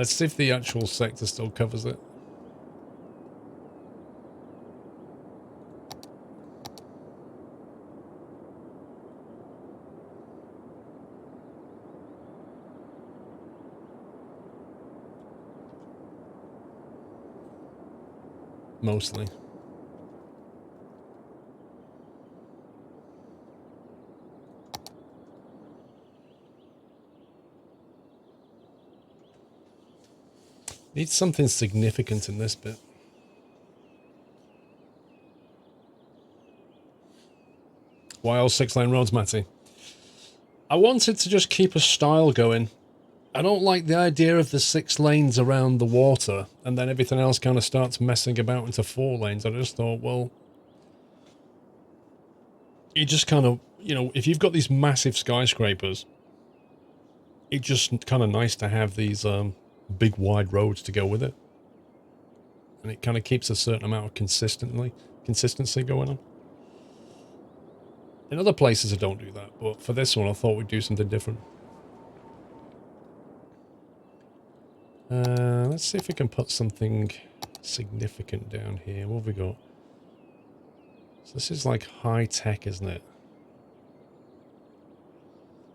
Let's see if the actual sector still covers it. Mostly. Needs something significant in this bit. Why all 6-lane roads, Matty? I wanted to just keep a style going. I don't like the idea of the 6 lanes around the water and then everything else kind of starts messing about into 4 lanes. I just thought, well, you just kind of, you know, if you've got these massive skyscrapers, it's just kind of nice to have these big wide roads to go with it. And it kind of keeps a certain amount of consistency going on. In other places I don't do that, but for this one I thought we'd do something different. Let's see if we can put something significant down here. What have we got? So this is like high tech, isn't it?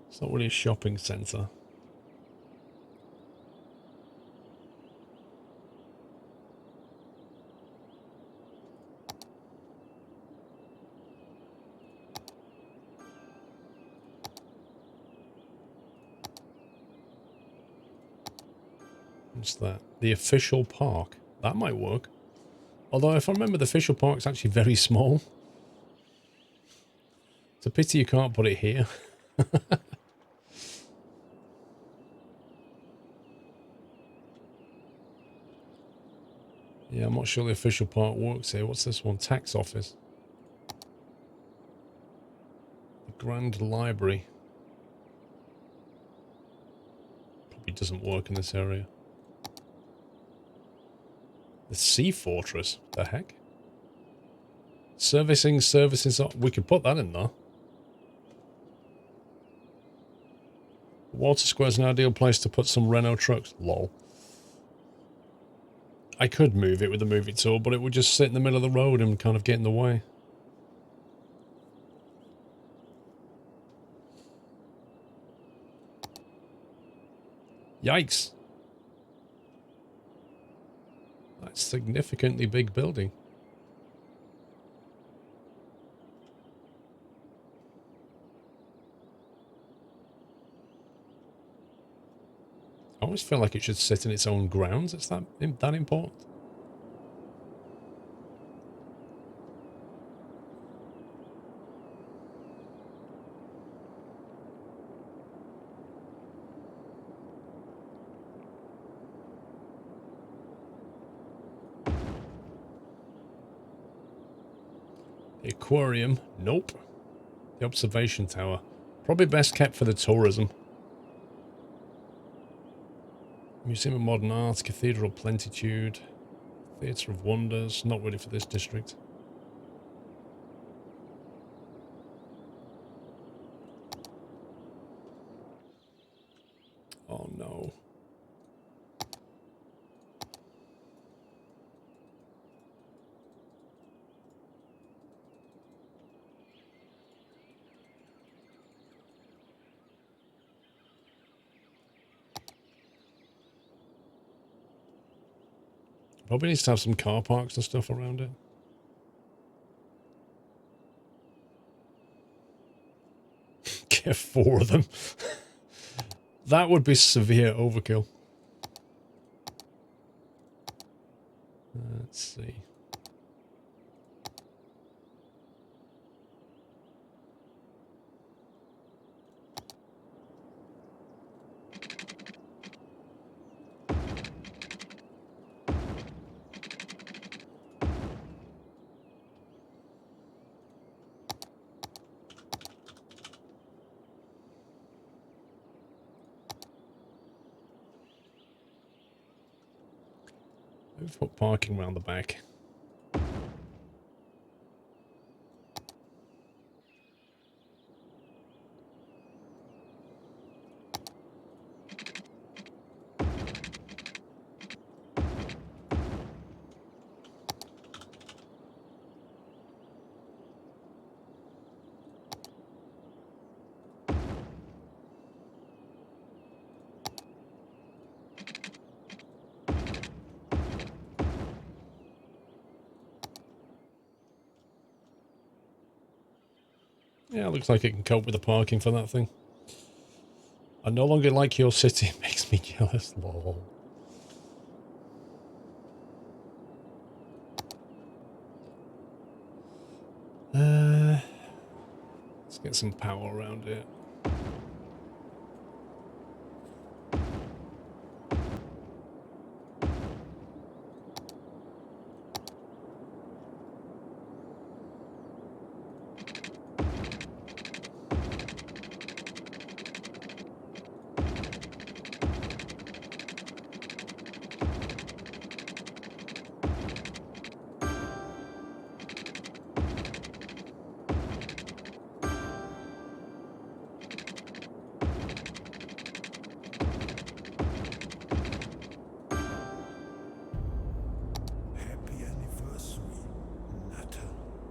It's not really a shopping centre. What's that? The official park. That might work. Although if I remember, the official park's actually very small. It's a pity you can't put it here. Yeah, I'm not sure the official park works here. What's this one? Tax office. The Grand Library. Probably doesn't work in this area. The Sea Fortress. The heck? Servicing services. We could put that in there. Water Square's an ideal place to put some Renault trucks. Lol. I could move it with the movie tool, but it would just sit in the middle of the road and kind of get in the way. Yikes. That's a significantly big building. I always feel like it should sit in its own grounds. It's that important. The aquarium. Nope. The observation tower. Probably best kept for the tourism. Museum of Modern Art, Cathedral of Plenitude, Theatre of Wonders. Not really for this district. Oh no. Probably needs to have some car parks and stuff around it. Get 4 of them. That would be severe overkill. Let's see. We've got parking around the back. Yeah, it looks like it can cope with the parking for that thing. I no longer like your city. It makes me jealous. Lol. Let's get some power around it.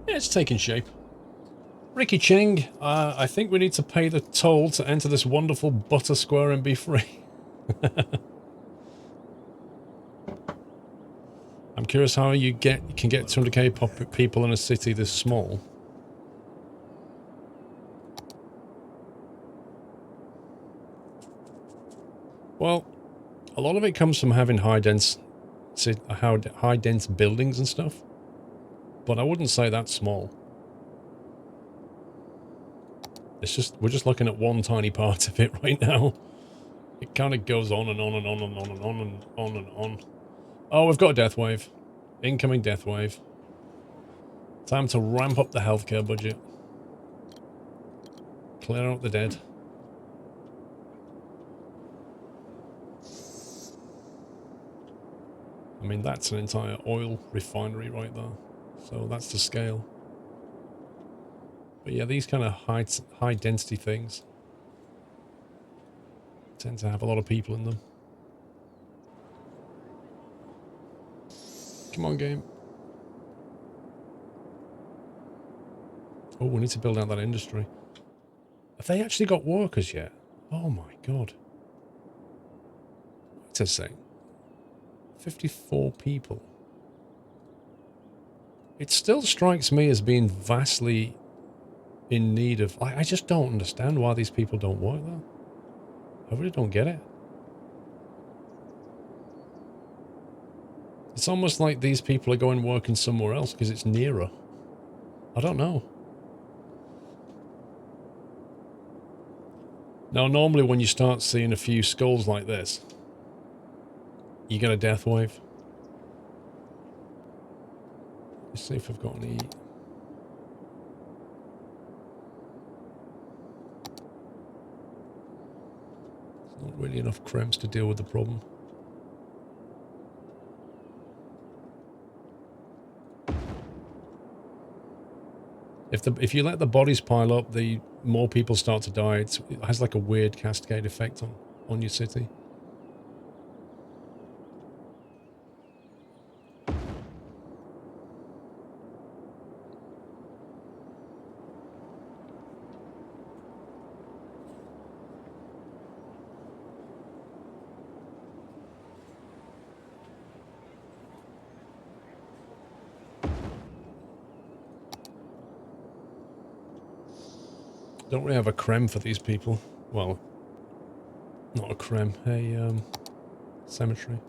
Yeah, it's taking shape. Ricky Ching, I think we need to pay the toll to enter this wonderful butter square and be free. I'm curious how you can get 200k people in a city this small. Well, a lot of it comes from having high dense buildings and stuff, but I wouldn't say that's small. It's just we're just looking at one tiny part of it right now. It kind of goes on and on and on and on and on and on and on. Oh, we've got a death wave. Incoming death wave. Time to ramp up the healthcare budget. Clear out the dead. I mean, that's an entire oil refinery right there. So that's the scale. But yeah, these kind of high density things tend to have a lot of people in them. Come on, game. Oh, we need to build out that industry. Have they actually got workers yet? Oh my god. Wait a sec. 54 people. It still strikes me as being vastly in need of... I just don't understand why these people don't work there. I really don't get it. It's almost like these people are going working somewhere else because it's nearer. I don't know. Now, normally when you start seeing a few skulls like this, you get a death wave. Let's see if I've got any... There's not really enough crems to deal with the problem. If you let the bodies pile up, the more people start to die. It has like a weird cascade effect on your city. Don't really have a creme for these people. Well, not a creme, a cemetery.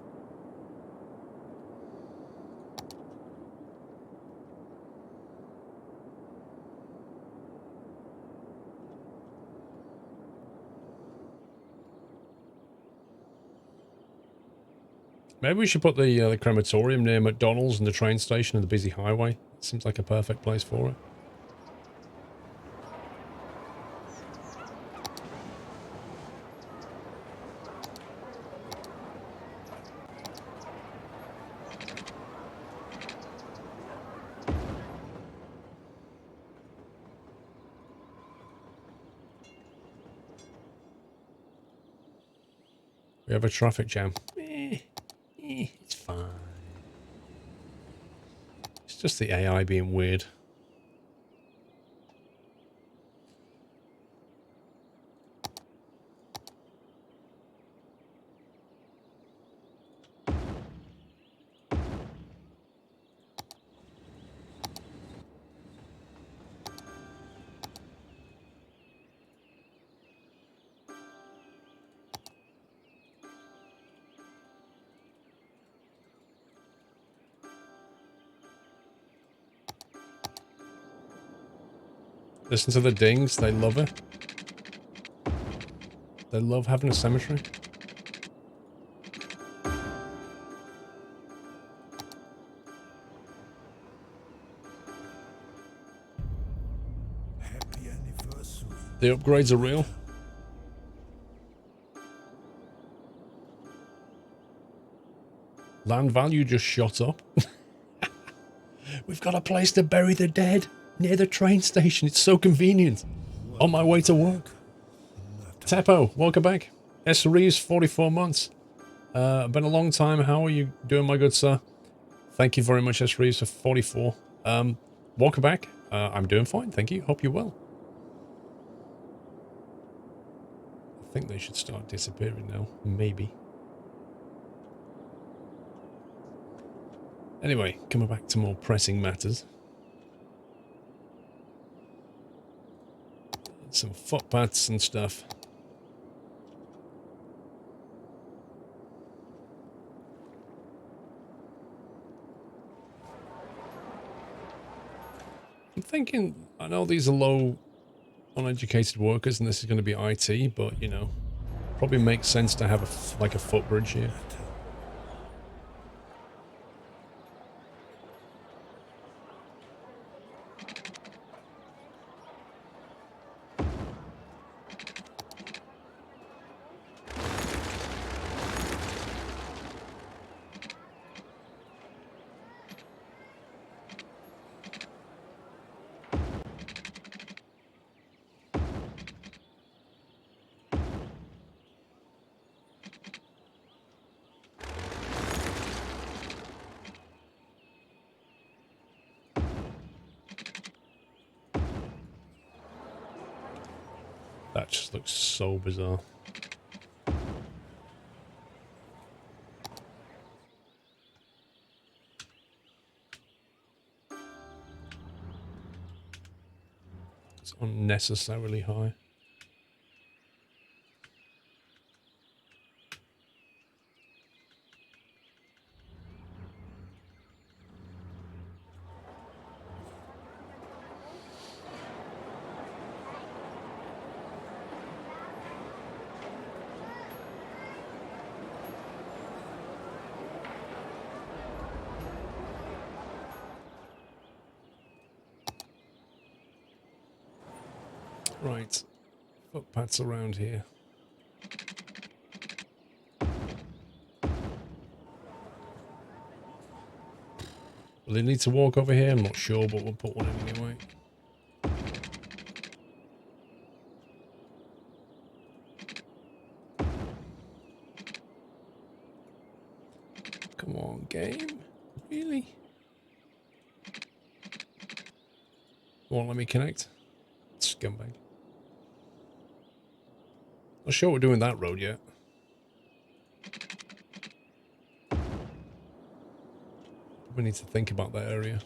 Maybe we should put the crematorium near McDonald's and the train station and the busy highway. Seems like a perfect place for it. We have a traffic jam. It's fine. It's just the AI being weird. Listen to the dings. They love it. They love having a cemetery. Happy anniversary. The upgrades are real. Land value just shot up. We've got a place to bury the dead near the train station. It's so convenient. On my way to work. Teppo, welcome back. S. Reeves, 44 months. Been a long time. How are you doing, my good sir? Thank you very much, S. Reeves, for 44. Welcome back. I'm doing fine, thank you. Hope you're well. I think they should start disappearing now. Maybe. Anyway, coming back to more pressing matters. Some footpaths and stuff. I'm thinking, I know these are low uneducated workers and this is going to be IT, but, you know, probably makes sense to have like a footbridge here. That just looks so bizarre. It's unnecessarily high. Right, footpaths around here. Will they need to walk over here? I'm not sure, but we'll put one in anyway. Come on, game. Really? Won't let me connect? Scumbag. Not sure we're doing that road yet. We need to think about that area.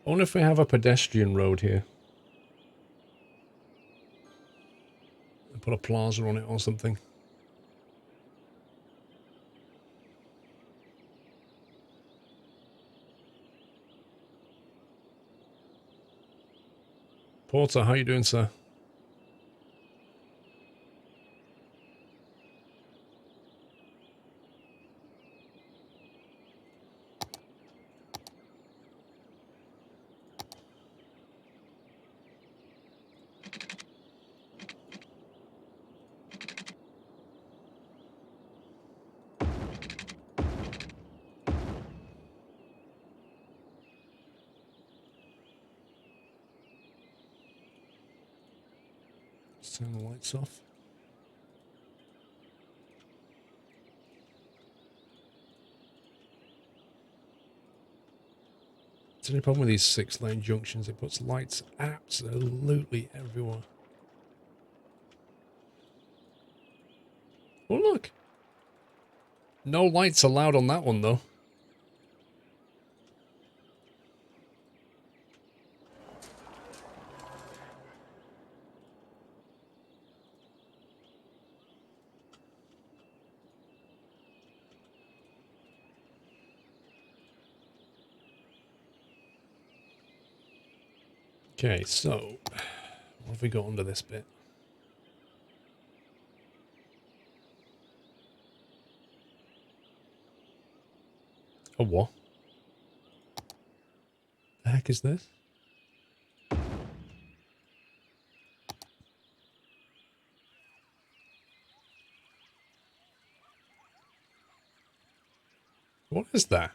I wonder if we have a pedestrian road here. And put a plaza on it or something. Porter, how you doing, sir? Turn the lights off. It's the only problem with these 6-lane junctions. It puts lights absolutely everywhere. Oh, look. No lights allowed on that one, though. Okay, so what have we got under this bit? A what? The heck is this? What is that?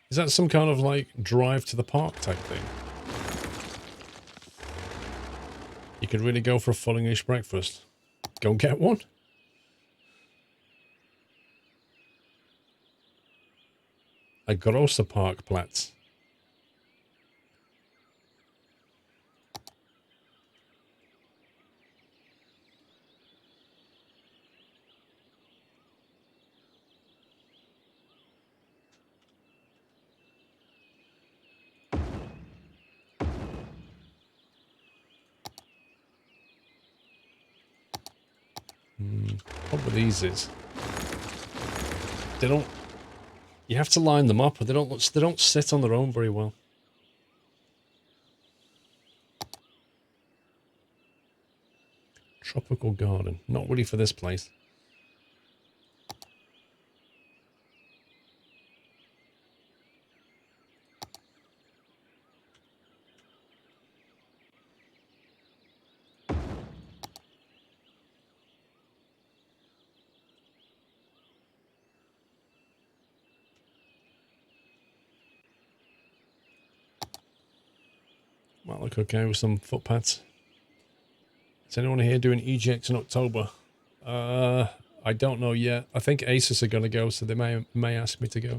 Is that some kind of like drive to the park type thing? You could really go for a full English breakfast. Go and get one. A großer Parkplatz. What with these is they don't. You have to line them up, or they don't sit on their own very well. Tropical garden, not really for this place. Might look okay with some footpaths. Is anyone here doing EGX in October? I don't know yet. I think Asus are going to go, so they may ask me to go.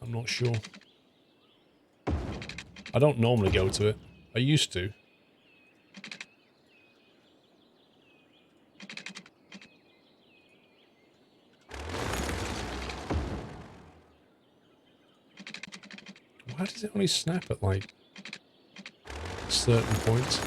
I'm not sure. I don't normally go to it. I used to. Why does it only snap at like certain points?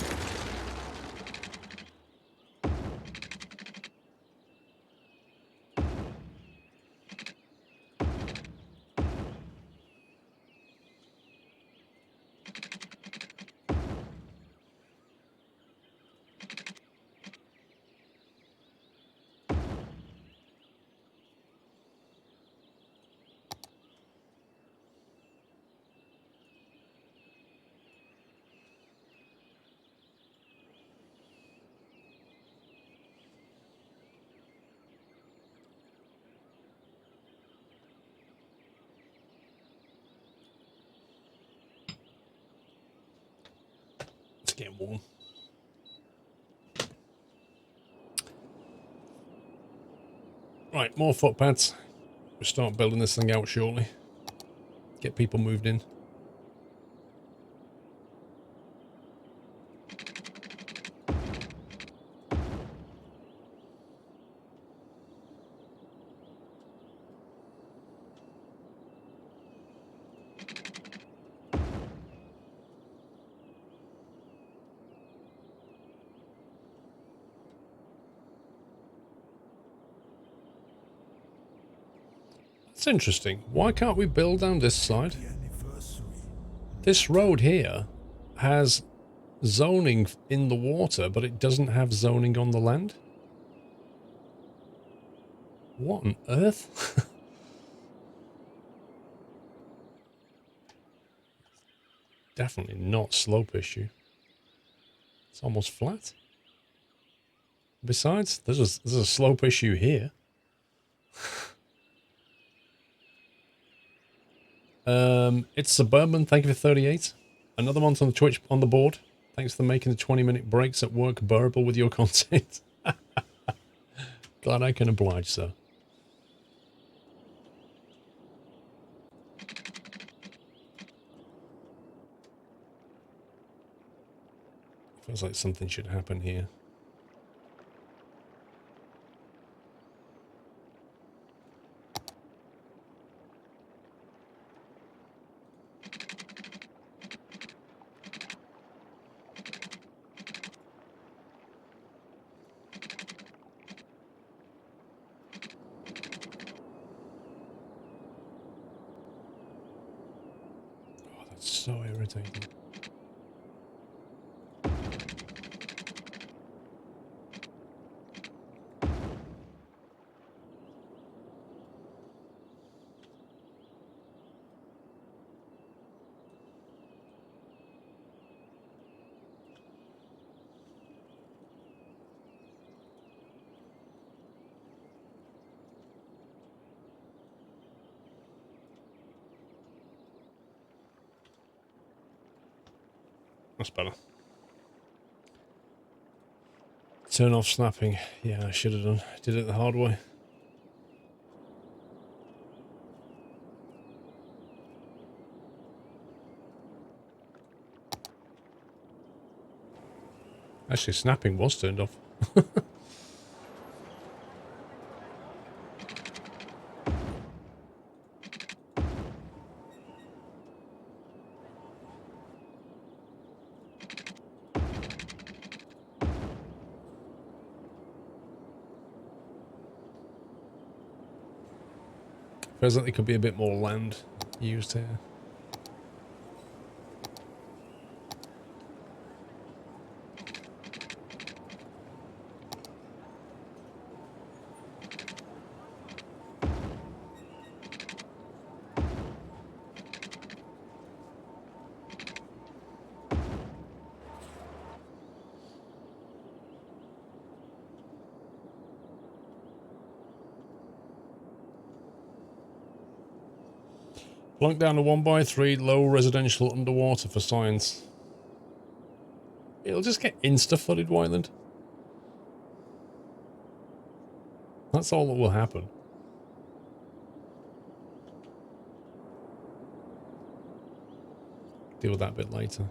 It's getting warm. Right, more footpaths. We'll start building this thing out shortly. Get people moved in. That's interesting. Why can't we build down this side? This road here has zoning in the water, but it doesn't have zoning on the land. What on earth? Definitely not slope issue. It's almost flat. Besides, there's a slope issue here. It's Suburban, thank you for 38. Another month on the Twitch on the board. Thanks for making the 20-minute breaks at work bearable with your content. Glad I can oblige, sir. Feels like something should happen here. So irritating. irritating. That's better. Turn off snapping. Yeah, I should have done. Did it the hard way. Actually, snapping was turned off. Feels like there could be a bit more land used here. Plunk down a 1x3 low residential underwater for science. It'll just get insta-flooded, Wyland. That's all that will happen. Deal with that a bit later.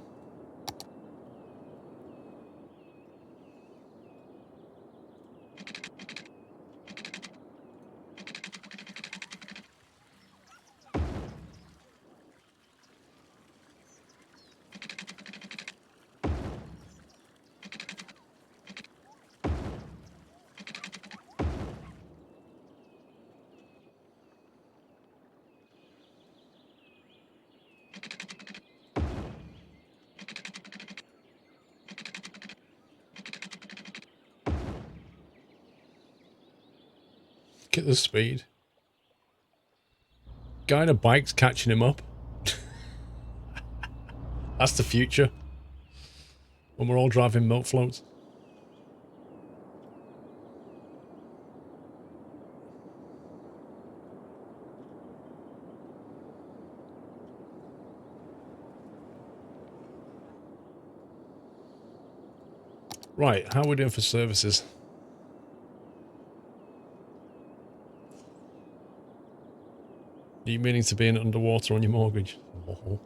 Look at the speed. Guy on a bike's catching him up. That's the future. When we're all driving milk floats. Right, how are we doing for services? Are you meaning to be in underwater on your mortgage? Oh.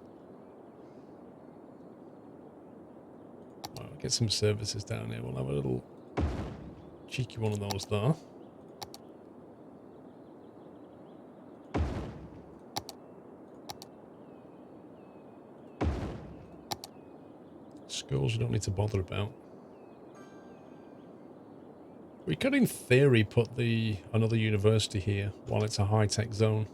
Right, we'll get some services down here. We'll have a little cheeky one of those there. Schools you don't need to bother about. We could, in theory, put another university here while it's a high-tech zone.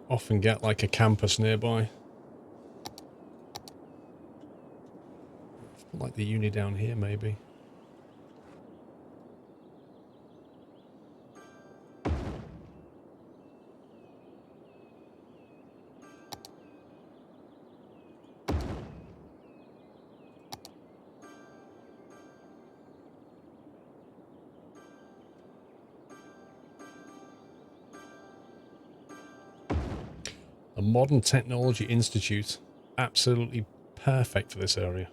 Often get like a campus nearby. Like the uni down here, maybe. A modern technology institute. Absolutely perfect for this area.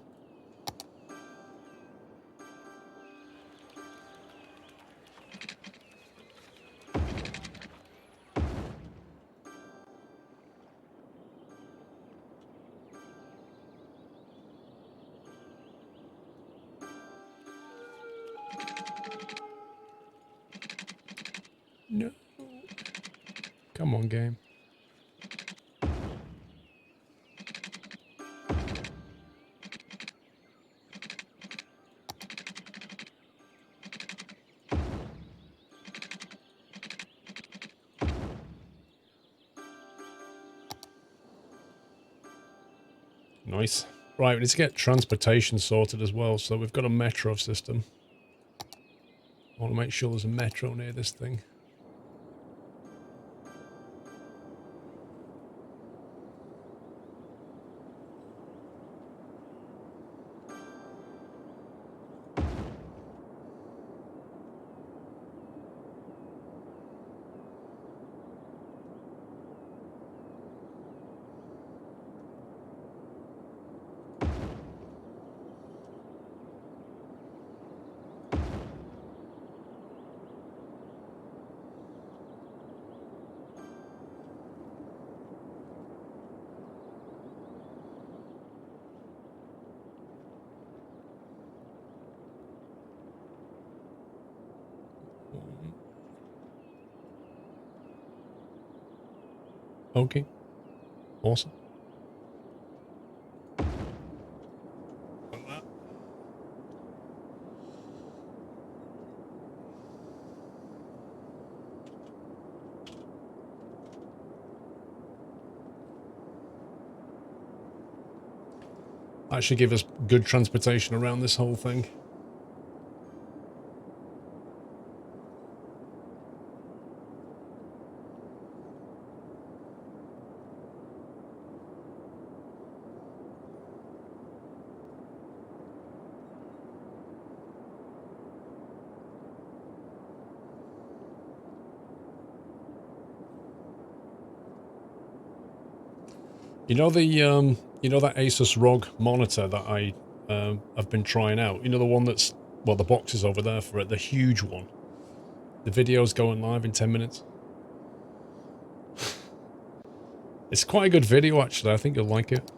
No. Come on, game. Nice. Right, we need to get transportation sorted as well. So we've got a metro system. I want to make sure there's a metro near this thing. Okay. Awesome. That should give us good transportation around this whole thing. You know that Asus ROG monitor that I have been trying out. You know the one that's, well, the box is over there for it, the huge one. The video's going live in 10 minutes. It's quite a good video actually. I think you'll like it.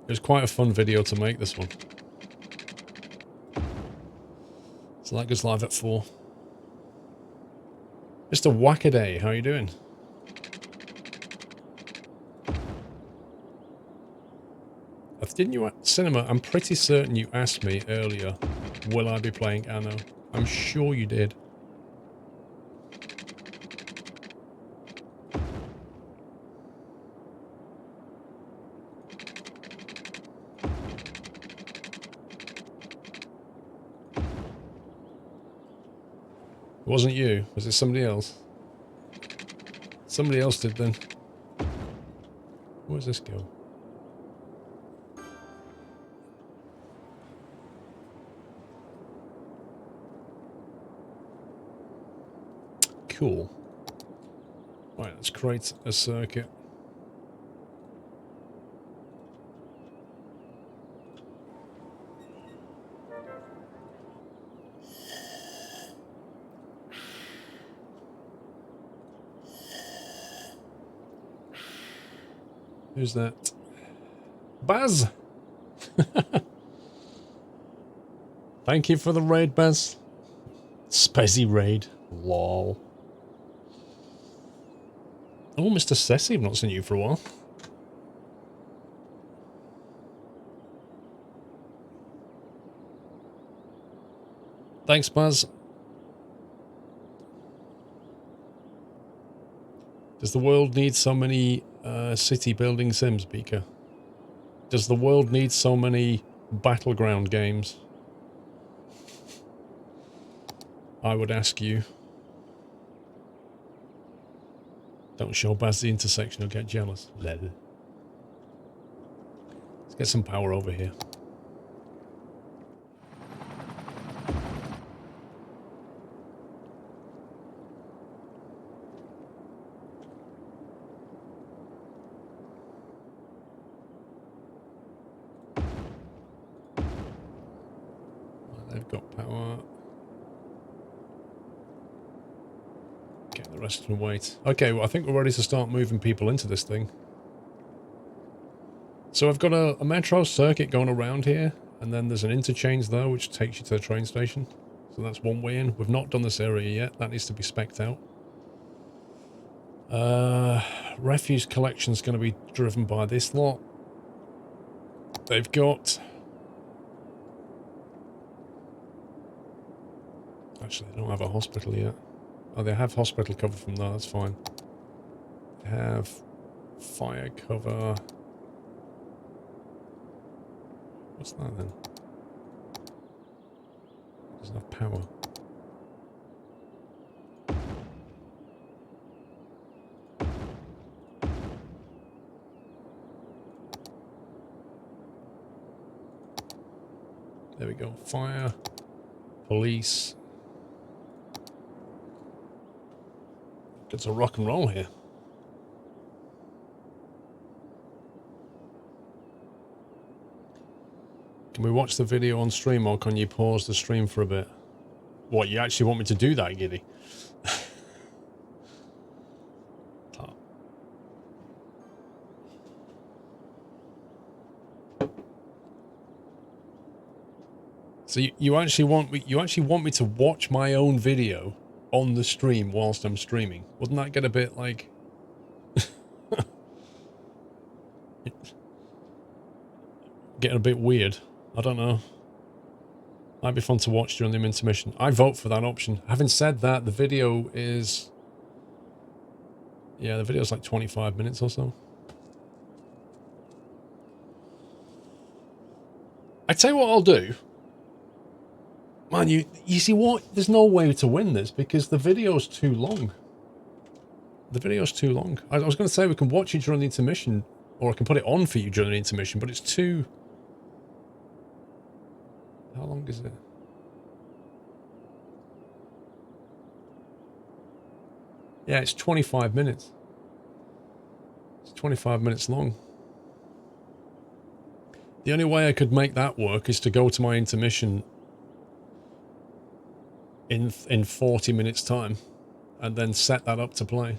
It was quite a fun video to make, this one. So that goes live at 4. Mr. Wackaday, how are you doing? Didn't you, Cinema, I'm pretty certain you asked me earlier, will I be playing Anno? I'm sure you did. It wasn't you, was it somebody else? Somebody else did then. Where's this go? Cool. Right, let's create a circuit. Who's that? Baz! Thank you for the raid, Baz. Spezzy raid. Lol. Oh, Mr. Sessi, I've not seen you for a while. Thanks, Baz. Does the world need so many city building sims, Beaker? Does the world need so many battleground games? I would ask you. Don't show Baz the intersection, he'll get jealous. Let's get some power over here. They've got power. Get the rest can wait. Okay, well I think we're ready to start moving people into this thing. So I've got a metro circuit going around here, and then there's an interchange there which takes you to the train station. So that's one way in. We've not done this area yet. That needs to be spec'd out. Refuse collection is going to be driven by this lot. They've got... Actually, they don't have a hospital yet. Oh, they have hospital cover from there, that's fine. They have Fire cover. What's that then? Doesn't have power. There we go. Fire. Police. It's a rock and roll here. Can we watch the video on stream, or can you pause the stream for a bit? What, you actually want me to do that, Giddy? So you actually want me to watch my own video on the stream whilst I'm streaming? Wouldn't that get a bit like getting a bit weird? I don't know. Might be fun to watch during the intermission. I vote for that option. Having said that, the video is... yeah, the video's like 25 minutes or so. I tell you what I'll do. Man, you see what? There's no way to win this because the video's too long. The video's too long. I was going to say we can watch it during the intermission, or I can put it on for you during the intermission, but it's too... how long is it? Yeah, it's 25 minutes. It's 25 minutes long. The only way I could make that work is to go to my intermission in 40 minutes time and then set that up to play.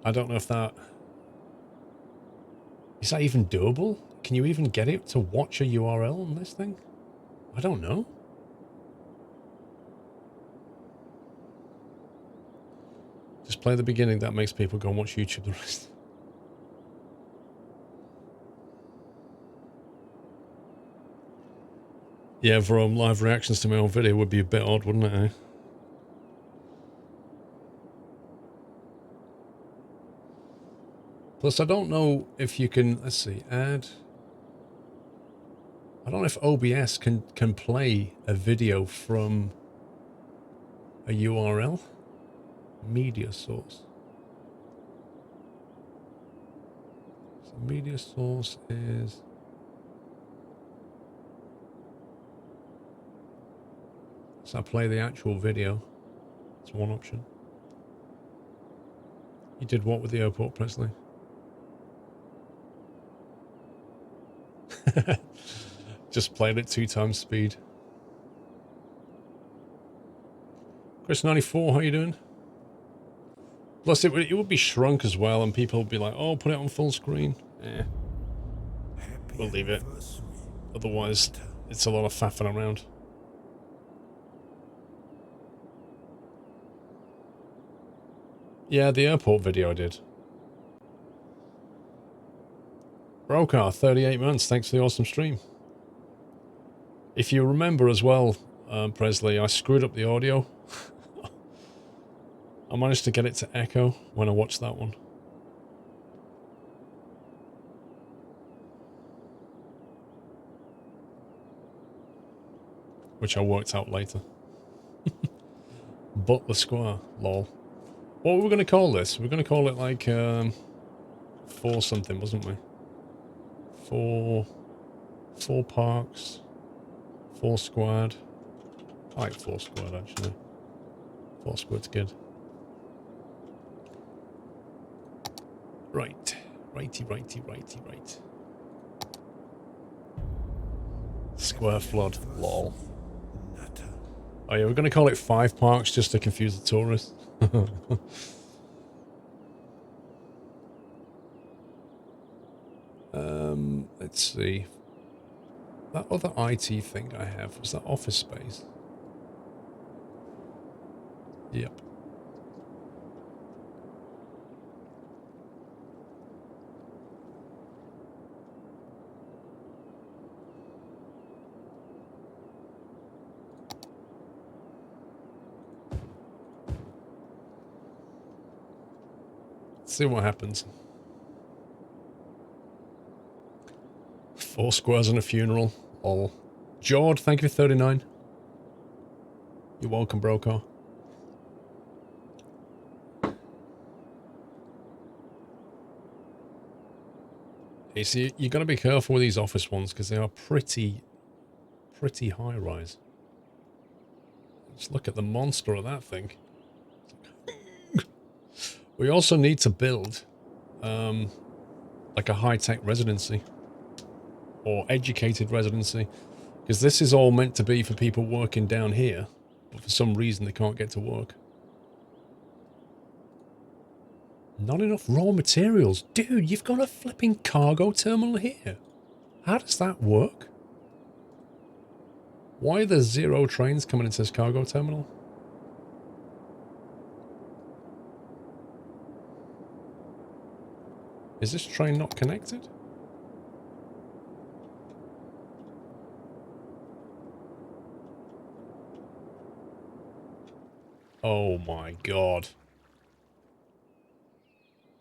I don't know if that... is that even doable? Can you even get it to watch a URL on this thing? I don't know. Just play the beginning, that makes people go and watch YouTube the rest. Yeah, for live reactions to my own video would be a bit odd, wouldn't it, eh? Plus, I don't know if you can... let's see, add... I don't know if OBS can play a video from a URL. Media source. So media source is... so I play the actual video. It's one option. You did what with the airport, Presley? Just played it 2 times speed. Chris94, how you doing? Plus, it would be shrunk as well, and people would be like, oh, put it on full screen. Eh. We'll leave it. Otherwise, it's a lot of faffing around. Yeah, the airport video I did. Brokar, 38 months. Thanks for the awesome stream. If you remember as well, Presley, I screwed up the audio. I managed to get it to echo when I watched that one. Which I worked out later. Butler Square, lol. What were we going to call this? We're going to call it like 4 something, wasn't we? 4 parks, 4 squad. I like 4 squad actually. 4 squad's good. Right. Righty. Square flood, lol. Oh yeah, we're going to call it 5 parks just to confuse the tourists. Let's see. That other IT thing I have, was that office space? Yep. See what happens. 4 squares and a funeral. All. Jord, thank you for 39. You're welcome, Broker. You see, you got to be careful with these office ones because they are pretty high rise. Let's look at the monster of that thing. We also need to build like a high-tech residency or educated residency, because this is all meant to be for people working down here, but for some reason they can't get to work. Not enough raw materials. Dude, you've got a flipping cargo terminal here. How does that work? Why are there 0 trains coming into this cargo terminal? Is this train not connected? Oh my god.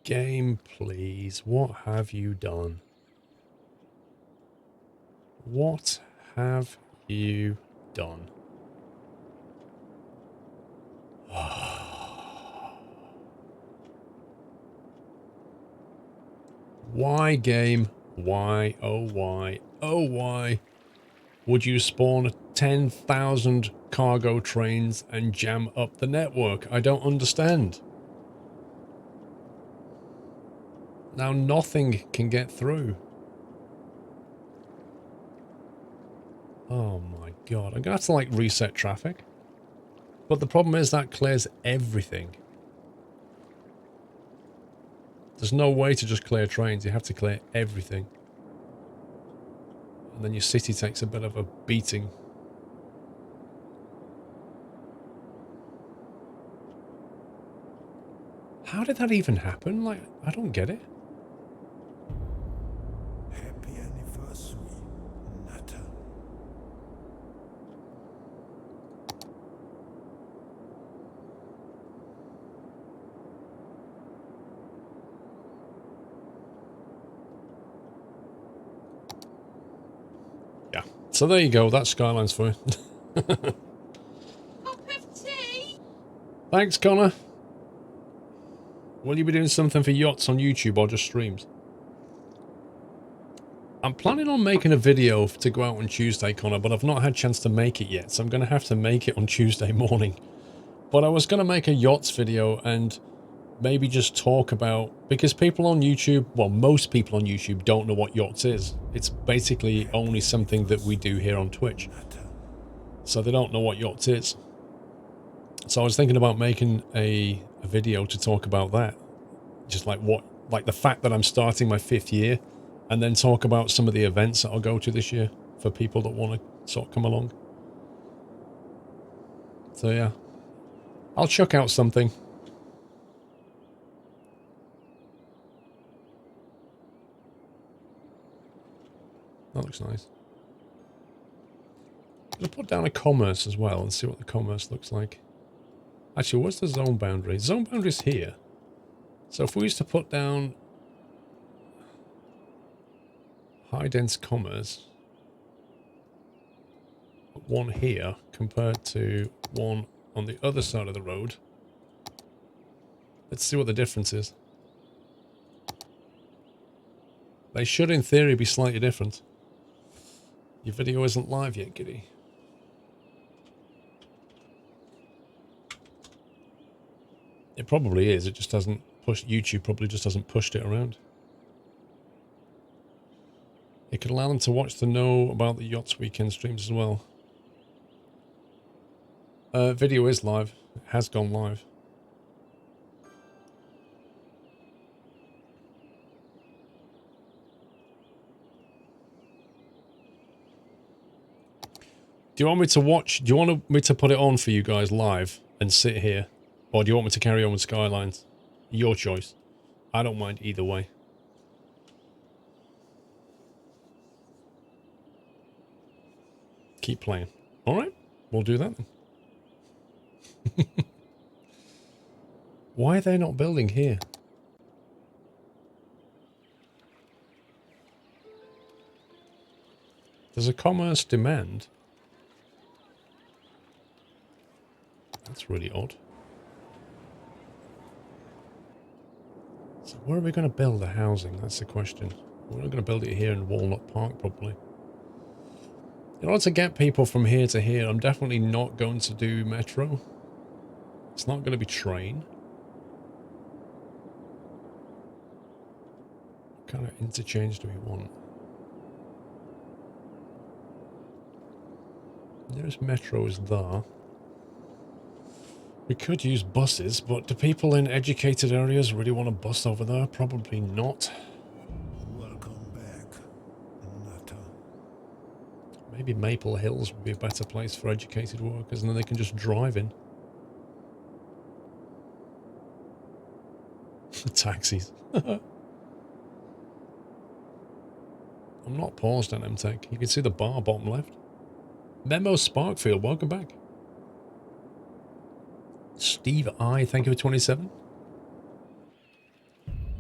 Game, please. What have you done? What have you done? Why, game? Why, oh why, oh why would you spawn 10,000 cargo trains and jam up the network? I don't understand. Now nothing can get through. Oh my god. I'm gonna have to like reset traffic. But the problem is that clears everything. There's no way to just clear trains. You have to clear everything. And then your city takes a bit of a beating. How did that even happen? Like, I don't get it. Happy anniversary, Natter. Yeah. So there you go. That's Skylines for you. Cup of tea. Thanks, Connor. Will you be doing something for yachts on YouTube or just streams? I'm planning on making a video to go out on Tuesday, Connor, but I've not had a chance to make it yet, so I'm going to have to make it on Tuesday morning. But I was going to make a yachts video and maybe just talk about... Because people on YouTube, well, most people on YouTube don't know what yachts is. It's basically only something that we do here on Twitch. So they don't know what yachts is. So I was thinking about making a video to talk about that. Just like the fact that I'm starting my 5th year, and then talk about some of the events that I'll go to this year for people that want to sort of come along. So yeah, I'll chuck out something. That looks nice. I'm going to put down a commerce as well and see what the commerce looks like. Actually, what's the zone boundary? Zone boundary is here. So if we used to put down high dense commerce, one here compared to one on the other side of the road, let's see what the difference is. They should in theory be slightly different. Your video isn't live yet, Giddy. It probably is, it just hasn't pushed. YouTube probably just hasn't pushed it around. It could allow them to watch to know about the Yachts Weekend streams as well. Video is live. It has gone live. Do you want me to watch? Do you want me to put it on for you guys live and sit here? Or do you want me to carry on with Skylines? Your choice. I don't mind either way. Keep playing. Alright, we'll do that then. Why are they not building here? There's a commerce demand. That's really odd. So where are we going to build the housing? That's the question. We're not going to build it here in Walnut Park, probably. In order to get people from here to here, I'm definitely not going to do metro. It's not going to be train. What kind of interchange do we want? Nearest metro is there. We could use buses, but do people in educated areas really want a bus over there? Probably not. Welcome back, Nutter. Maybe Maple Hills would be a better place for educated workers, and then they can just drive in. Taxis. I'm not paused on MTech. You can see the bar bottom left. Memo Sparkfield, welcome back. Steve I, thank you for 27.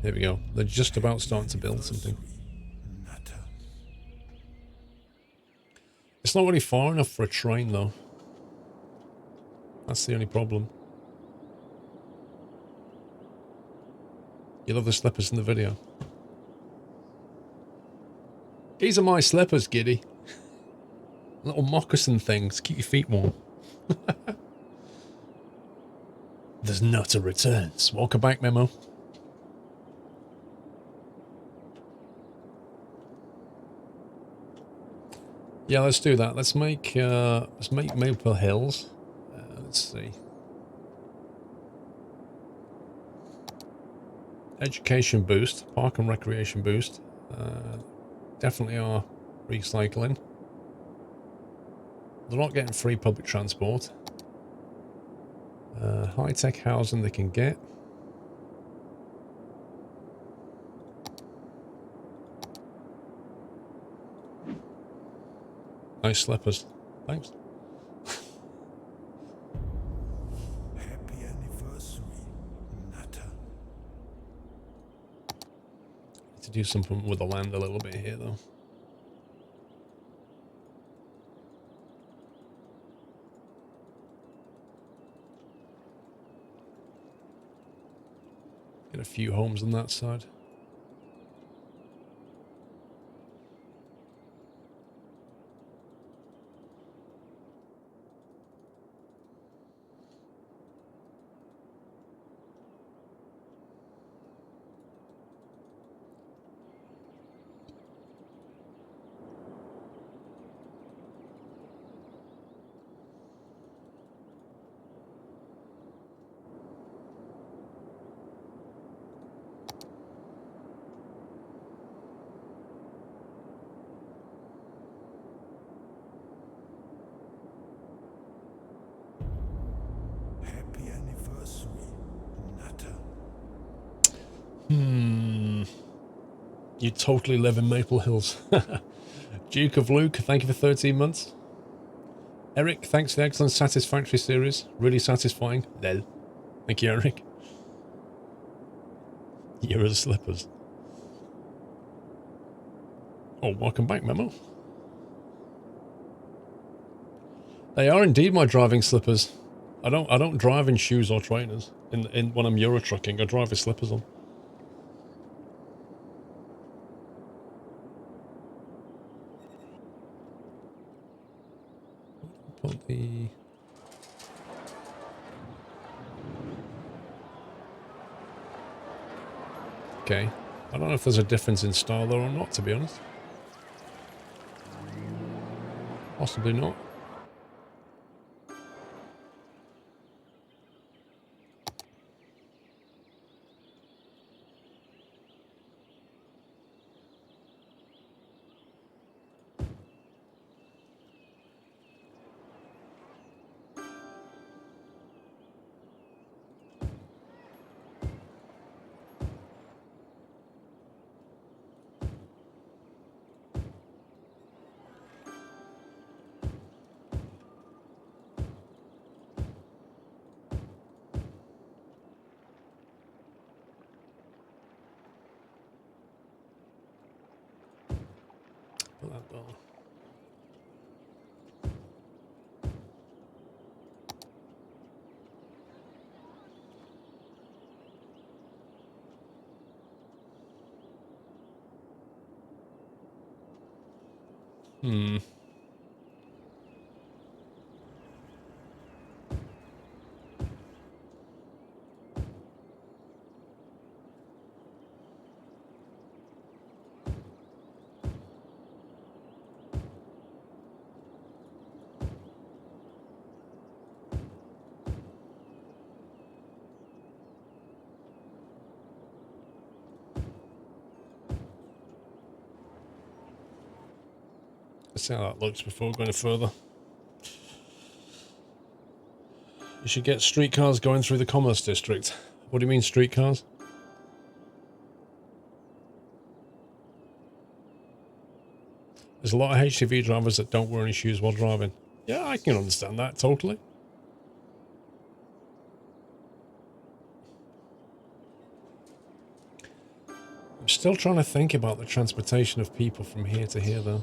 There we go. They're just about starting to build something. Nutter. It's not really far enough for a train, though. That's the only problem. You love the slippers in the video. These are my slippers, Giddy. Little moccasin things. Keep your feet warm. There's Nutter returns. Welcome back, Memo. Yeah, let's do that. Let's make Maple Hills. Let's see. Education boost, park and recreation boost. Definitely are recycling. They're not getting free public transport. High-tech housing they can get. Nice slippers. Thanks. Happy anniversary, Nutter. Need to do something with the land a little bit here, though. Get a few homes on that side. Happy anniversary, Nutter. You totally live in Maple Hills. Duke of Luke, thank you for 13 months. Eric, thanks for the excellent Satisfactory series. Really satisfying. Lel. Thank you, Eric. Here are the slippers. Oh, welcome back, Memo. They are indeed my driving slippers. I don't drive in shoes or trainers. In when I'm Euro trucking, I drive with slippers on. Put the okay. I don't know if there's a difference in style there or not, to be honest. Possibly not. Put that down. Hmm. Let's see how that looks before going further. You should get streetcars going through the commerce district. What do you mean streetcars? There's a lot of HCV drivers that don't wear any shoes while driving. Yeah, I can understand that totally. I'm still trying to think about the transportation of people from here to here, though.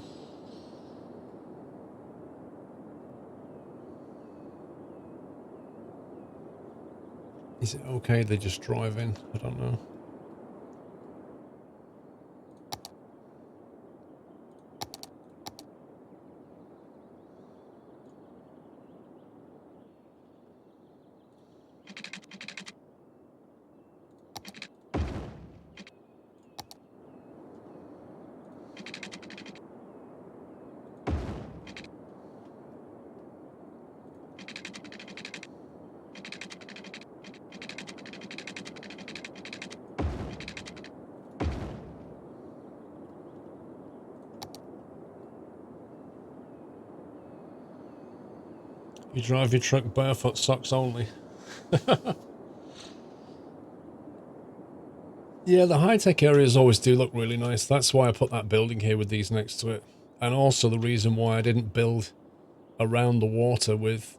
Is it okay they just drive in? I don't know. You drive your truck barefoot, socks only. Yeah, the high-tech areas always do look really nice. That's why I put that building here with these next to it. And also the reason why I didn't build around the water with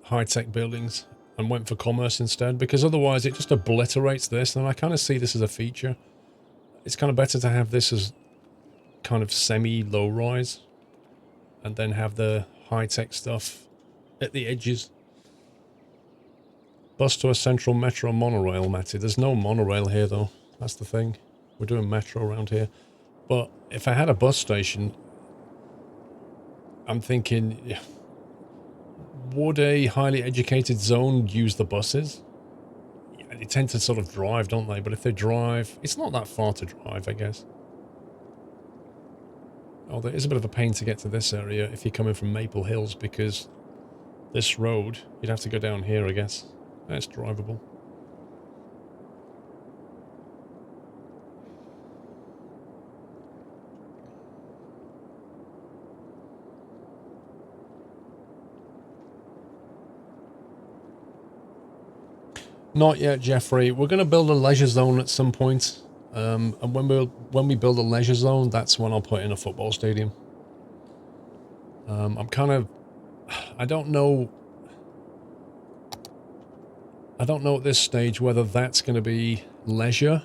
high-tech buildings and went for commerce instead, because otherwise it just obliterates this, and I kind of see this as a feature. It's kind of better to have this as kind of semi-low-rise and then have the high-tech stuff at the edges. Bus to a central metro monorail, Matty. There's no monorail here, though. That's the thing. We're doing metro around here. But if I had a bus station, I'm thinking, would a highly educated zone use the buses? Yeah, they tend to sort of drive, don't they? But if they drive, it's not that far to drive, I guess. Oh, there is a bit of a pain to get to this area if you're coming from Maple Hills, because this road, you'd have to go down here, I guess. That's drivable. Not yet, Jeffrey. We're going to build a leisure zone at some point. And when we build a leisure zone, that's when I'll put in a football stadium. I'm kind of... I don't know at this stage whether that's going to be leisure.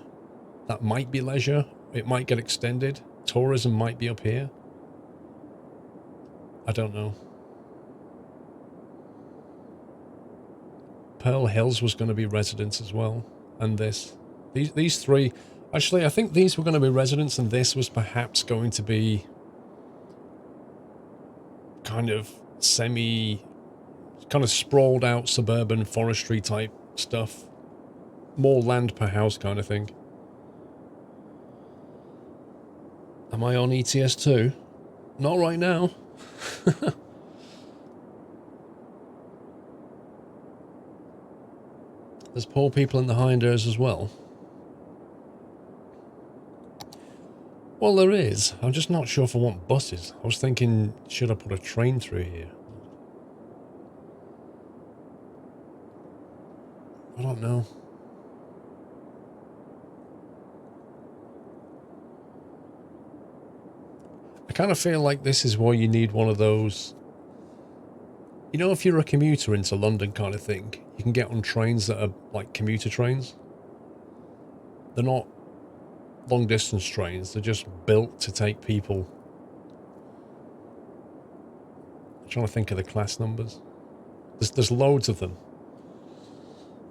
That might be leisure. It might get extended. Tourism might be up here. I don't know. Pearl Hills was going to be residence as well. And this. These three... Actually, I think these were going to be residents, and this was perhaps going to be kind of kind of sprawled out suburban forestry type stuff. More land per house kind of thing. Am I on ETS2? Not right now. There's poor people in the hinders as well. Well, there is. I'm just not sure if I want buses. I was thinking, should I put a train through here? I don't know. I kind of feel like this is where you need one of those... You know, if you're a commuter into London kind of thing, you can get on trains that are like commuter trains. They're not long distance trains, they're just built to take people. I'm trying to think of the class numbers. There's loads of them.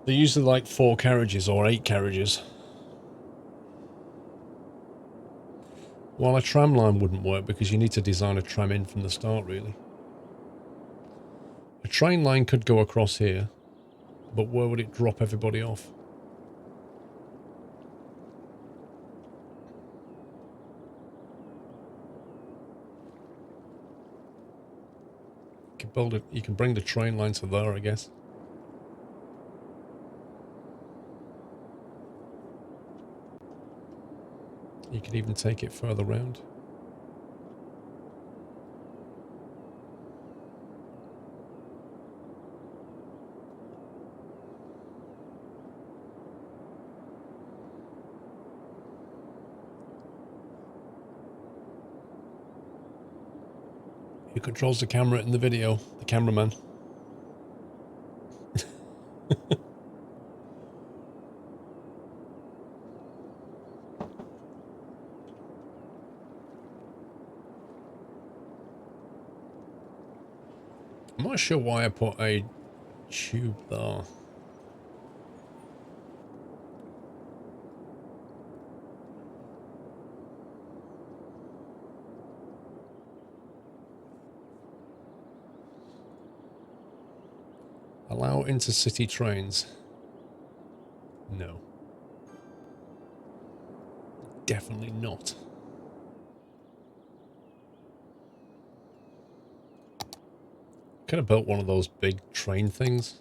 They're usually like 4 carriages or 8 carriages. Well, a tram line wouldn't work because you need to design a tram in from the start, really. A train line could go across here, but where would it drop everybody off? You can build it. You can bring the train line to there, I guess. You could even take it further round. Who controls the camera in the video? The cameraman. I'm not sure why I put a tube there. Allow intercity trains. No. Definitely not. Could have built one of those big train things.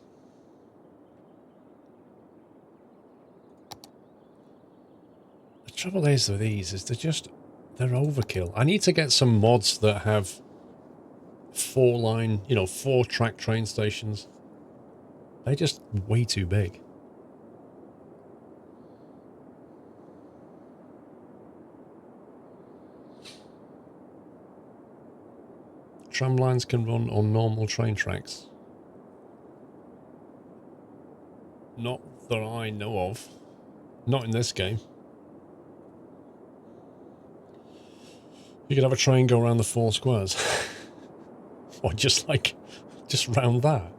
The trouble is with these is they're overkill. I need to get some mods that have 4-line, 4-track train stations. They're just way too big. Tram lines can run on normal train tracks. Not that I know of. Not in this game. You could have a train go around the 4 squares. Or just round that.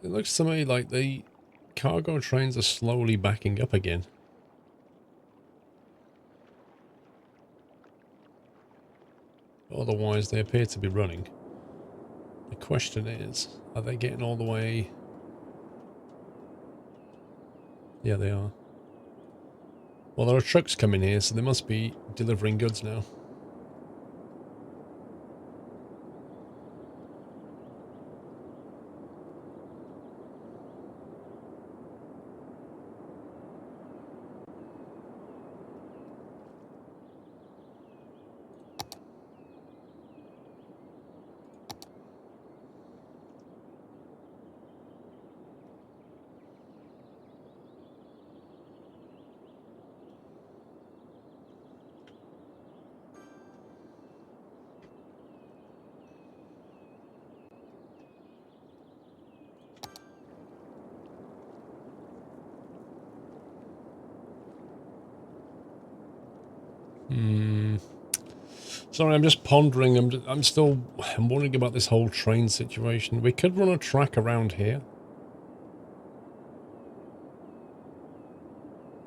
It looks to me like the cargo trains are slowly backing up again. Otherwise, they appear to be running. The question is, are they getting all the way? Yeah, they are. Well, there are trucks coming here, so they must be delivering goods now. Sorry, I'm just pondering. I'm wondering about this whole train situation. We could run a track around here.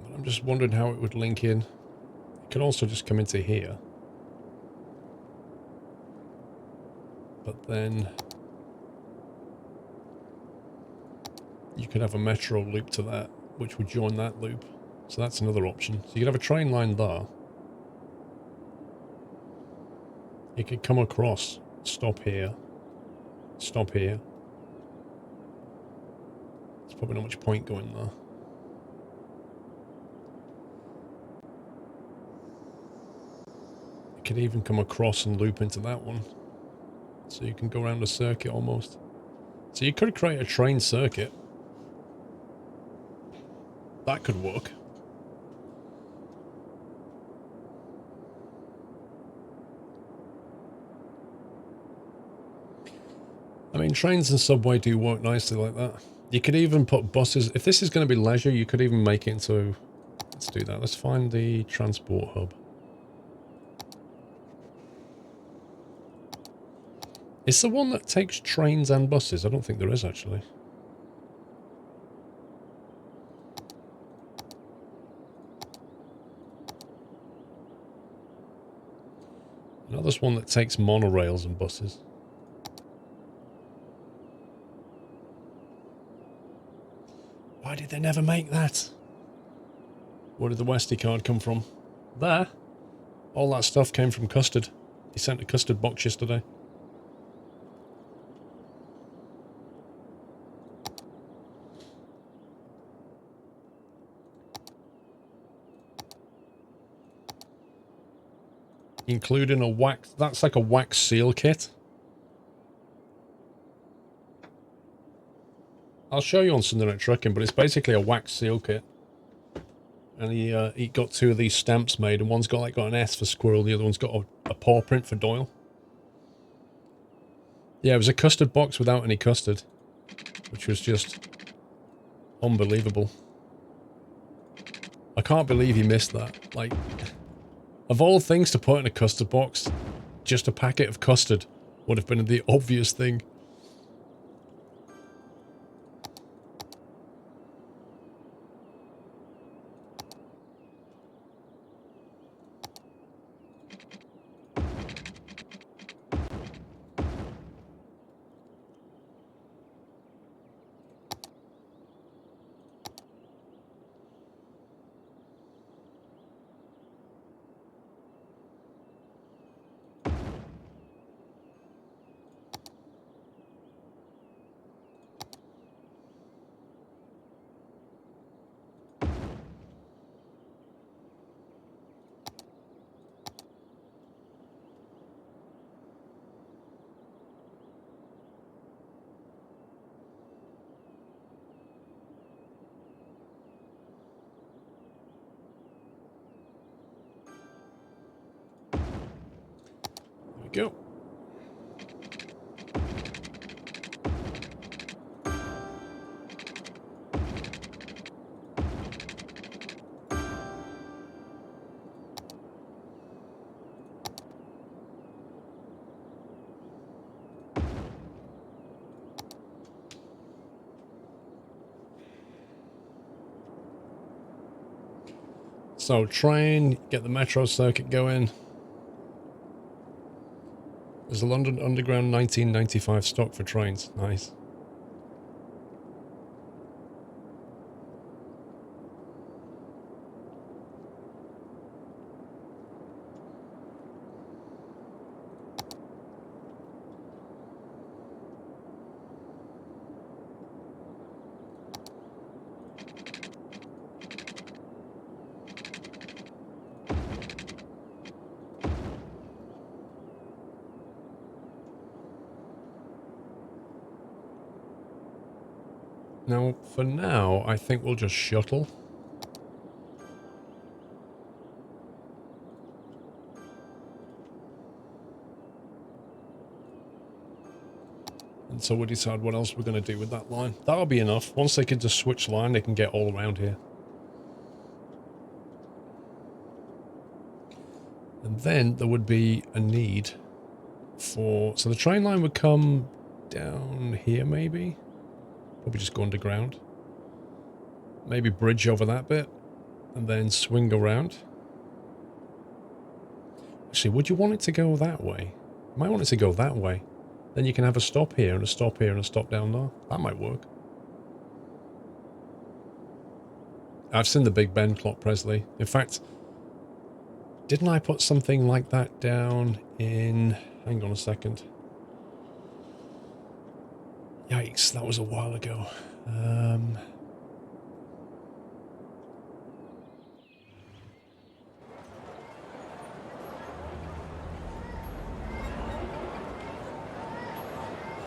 But I'm just wondering how it would link in. It could also just come into here. But then you could have a metro loop to that, which would join that loop. So that's another option. So you could have a train line there. You could come across, stop here, stop here. There's probably not much point going there. You could even come across and loop into that one. So you can go around a circuit almost. So you could create a train circuit. That could work. I mean, trains and subway do work nicely like that. You could even put buses. If this is going to be leisure, you could even make it into... Let's do that. Let's find the transport hub. Is there one that takes trains and buses? I don't think there is, actually. No, there's one that takes monorails and buses. Why did they never make that? Where did the Westie card come from? There. All that stuff came from Custard. He sent a Custard box yesterday. Including a wax... That's like a wax seal kit. I'll show you on Sunday Night Trucking, but it's basically a wax seal kit. And he got 2 of these stamps made, and one's got an S for Squirrel, the other one's got a paw print for Doyle. Yeah, it was a Custard box without any custard, which was just unbelievable. I can't believe he missed that. Like, of all things to put in a custard box, just a packet of custard would have been the obvious thing. Go. So train, get the metro circuit going. There's a London Underground 1995 stock for trains. Nice. Now, for now, I think we'll just shuttle. And so we'll decide what else we're going to do with that line. That'll be enough. Once they can just switch line, they can get all around here. And then there would be a need for... So the train line would come down here, maybe? Probably just go underground. Maybe bridge over that bit. And then swing around. Actually, would you want it to go that way? You might want it to go that way. Then you can have a stop here and a stop here and a stop down there. That might work. I've seen the Big Ben clock, Presley. In fact, didn't I put something like that down in... Hang on a second. Yikes, that was a while ago.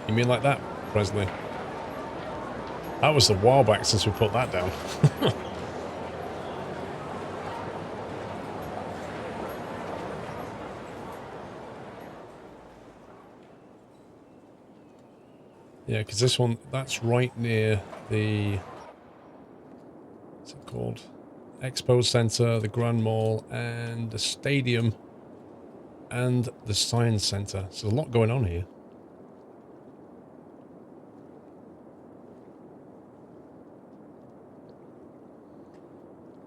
You mean like that, Presley? That was a while back since we put that down. Yeah, because this one, that's right near the, what's it called? Expo Center, the Grand Mall, and the stadium, and the Science Center. So there's a lot going on here.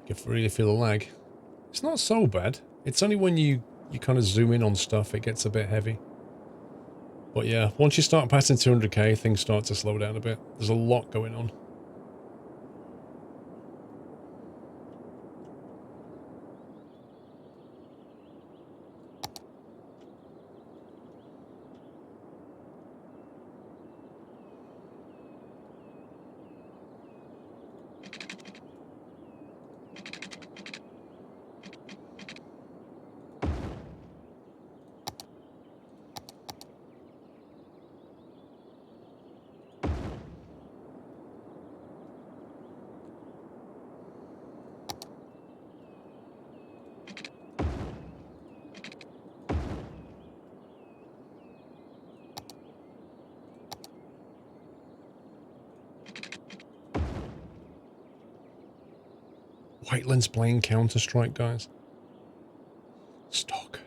You can really feel the lag. It's not so bad. It's only when you kind of zoom in on stuff, it gets a bit heavy. But yeah, once you start passing 200k, things start to slow down a bit. There's a lot going on. Whiteland's playing Counter-Strike, guys. Stock.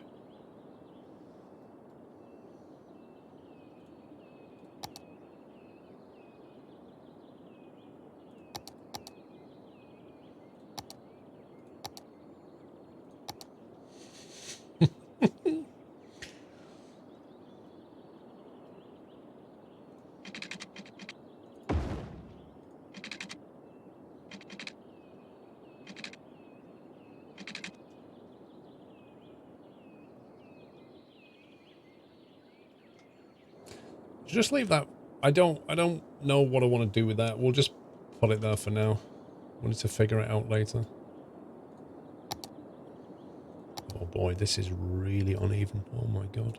Just leave that. I don't know what I want to do with that. We'll just put it there for now. We'll need to figure it out later. Oh boy, this is really uneven. Oh my god.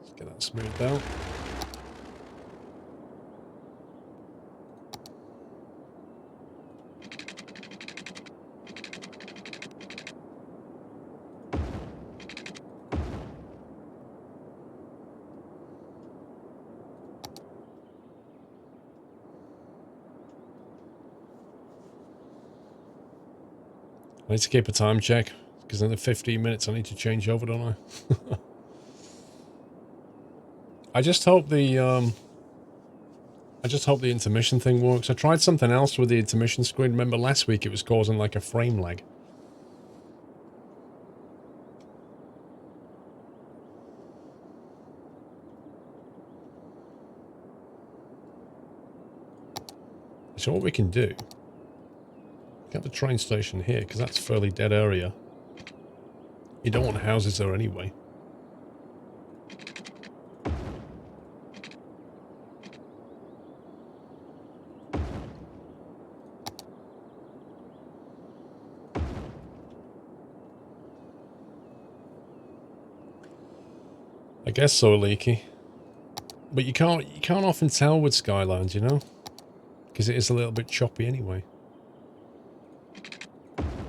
Let's get that smoothed out. I need to keep a time check, because in the 15 minutes I need to change over, don't I? I just hope the intermission thing works. I tried something else with the intermission screen. Remember last week it was causing like a frame lag. So what we can do, get the train station here, because that's a fairly dead area. You don't want houses there anyway. I guess so, Leaky. But you can't often tell with Skylines, you know? Because it is a little bit choppy anyway.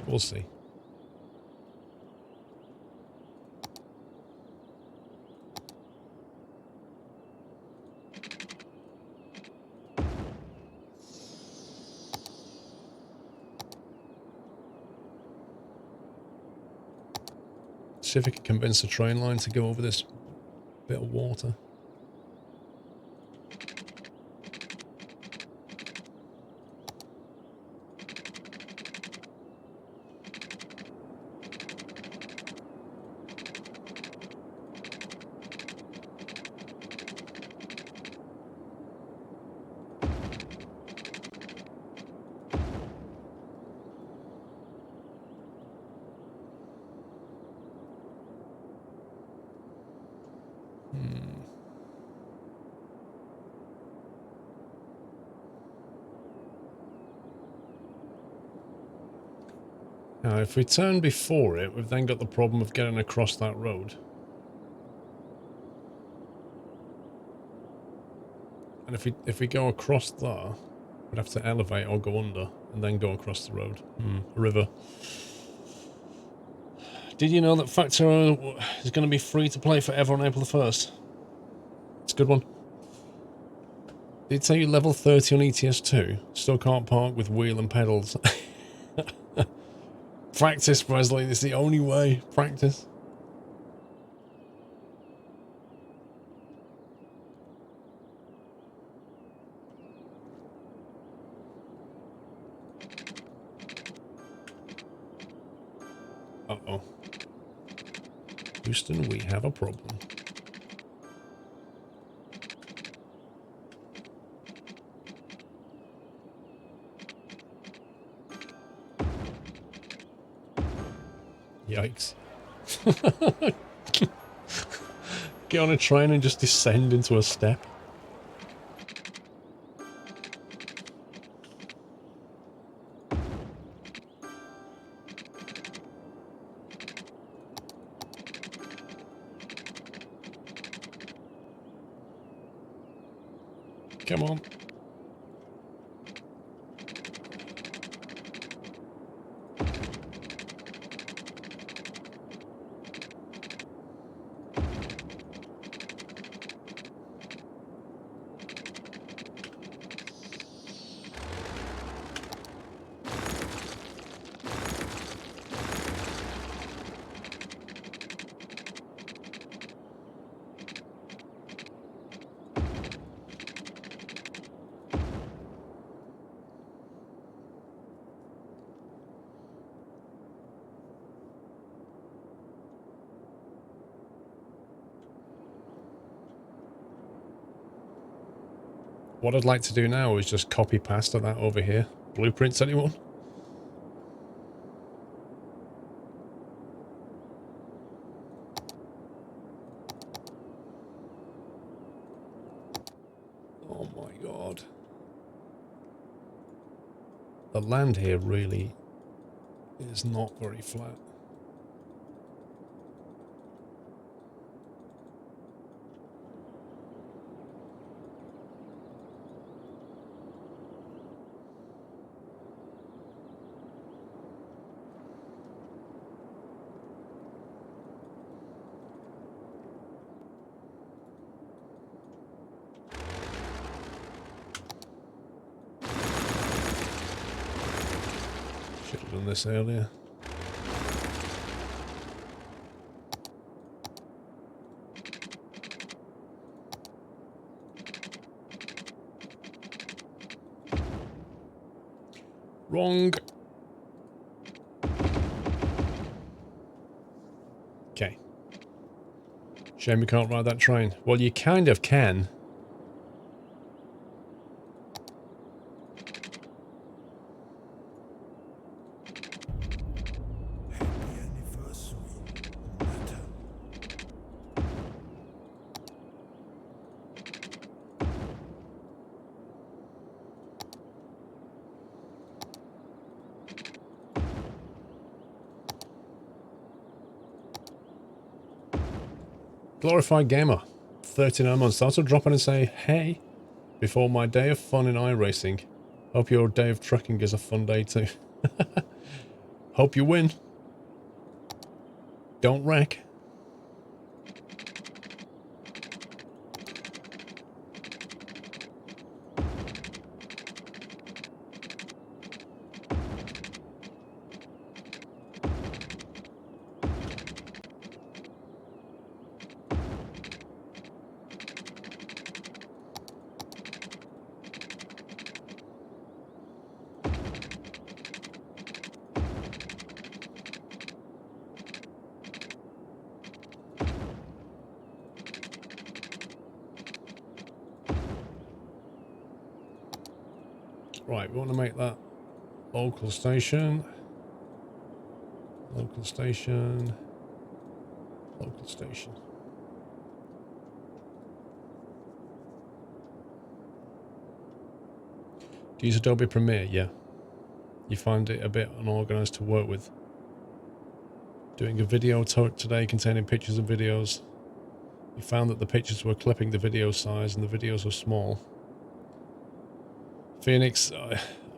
We'll see. See if we can convince the train line to go over this bit of water. Now, if we turn before it, we've then got the problem of getting across that road. And if we go across there, we'd have to elevate or go under and then go across the road. River. Did you know that Factor is going to be free to play forever on April the 1st? It's a good one. Did it say you level 30 on ETS2? Still can't park with wheel and pedals. Practice, Presley. It's the only way. Practice. Uh-oh. Houston, we have a problem. Yikes. Get on a train and just descend into a step. Come on. What I'd like to do now is just copy pasta that over here. Blueprints, anyone? Oh my god. The land here really is not very flat. Should have done this earlier. Wrong. Okay. Shame you can't ride that train. Well, you kind of can. Happy anniversary, Natter. Glorified Gamer. 39 months. Also drop in and say, hey, before my day of fun in iRacing. Hope your day of trucking is a fun day too. Hope you win. Don't wreck. Right, we want to make that local station. Local station. Local station. Do you use Adobe Premiere? Yeah. You find it a bit unorganized to work with. doing a video today containing pictures and videos. We found that the pictures were clipping the video size and the videos were small. Phoenix,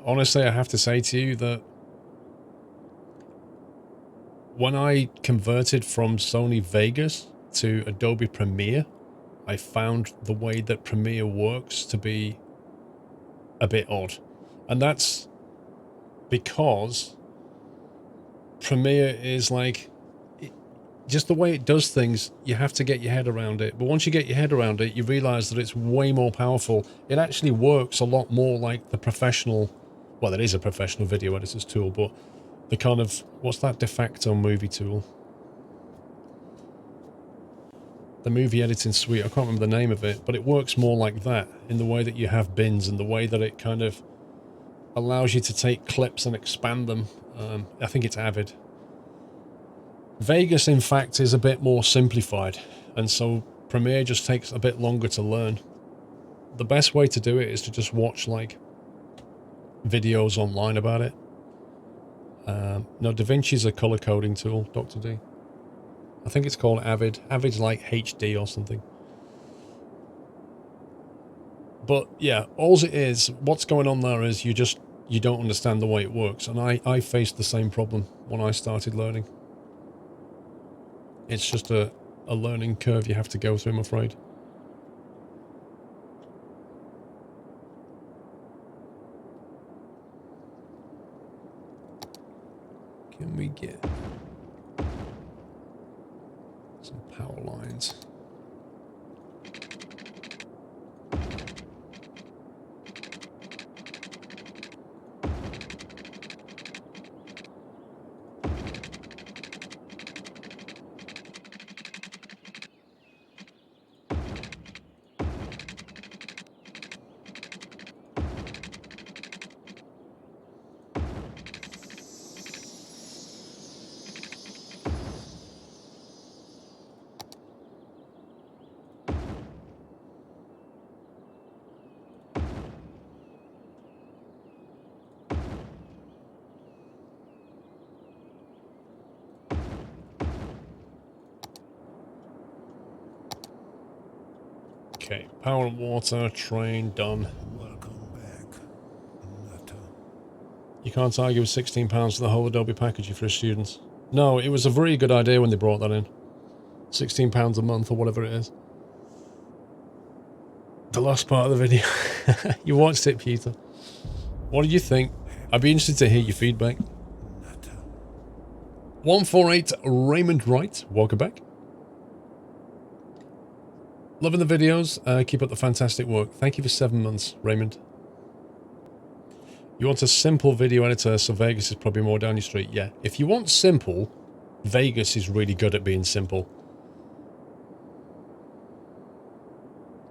honestly, I have to say to you that when I converted from Sony Vegas to Adobe Premiere, I found the way that Premiere works to be a bit odd. And that's because Premiere is like, just the way it does things, you have to get your head around it. But once you get your head around it, you realize that it's way more powerful. It actually works a lot more like the professional, well, it is a professional video editor's tool, but the kind of, what's that de facto movie tool? The movie editing suite, I can't remember the name of it, but it works more like that in the way that you have bins and the way that it kind of allows you to take clips and expand them. I think it's Avid. Vegas, in fact, is a bit more simplified, and so Premiere just takes a bit longer to learn. The best way to do it is to just watch, like, videos online about it. No, DaVinci's a color coding tool, Dr. D. I think it's called Avid. Avid's like HD or something. But yeah, all it is, what's going on there is you don't understand the way it works. And I faced the same problem when I started learning. It's just a learning curve you have to go through, I'm afraid. Can we get some power lines? Okay, power and water, train, done. Welcome back, Nutter. You can't argue with £16 for the whole Adobe package for students. No, it was a very good idea when they brought that in. £16 a month or whatever it is. The last part of the video. You watched it, Peter. What did you think? I'd be interested to hear your feedback. Nutter. 148 Raymond Wright, welcome back. Loving the videos. Keep up the fantastic work. Thank you for 7 months, Raymond. You want a simple video editor, so Vegas is probably more down your street. Yeah, if you want simple, Vegas is really good at being simple.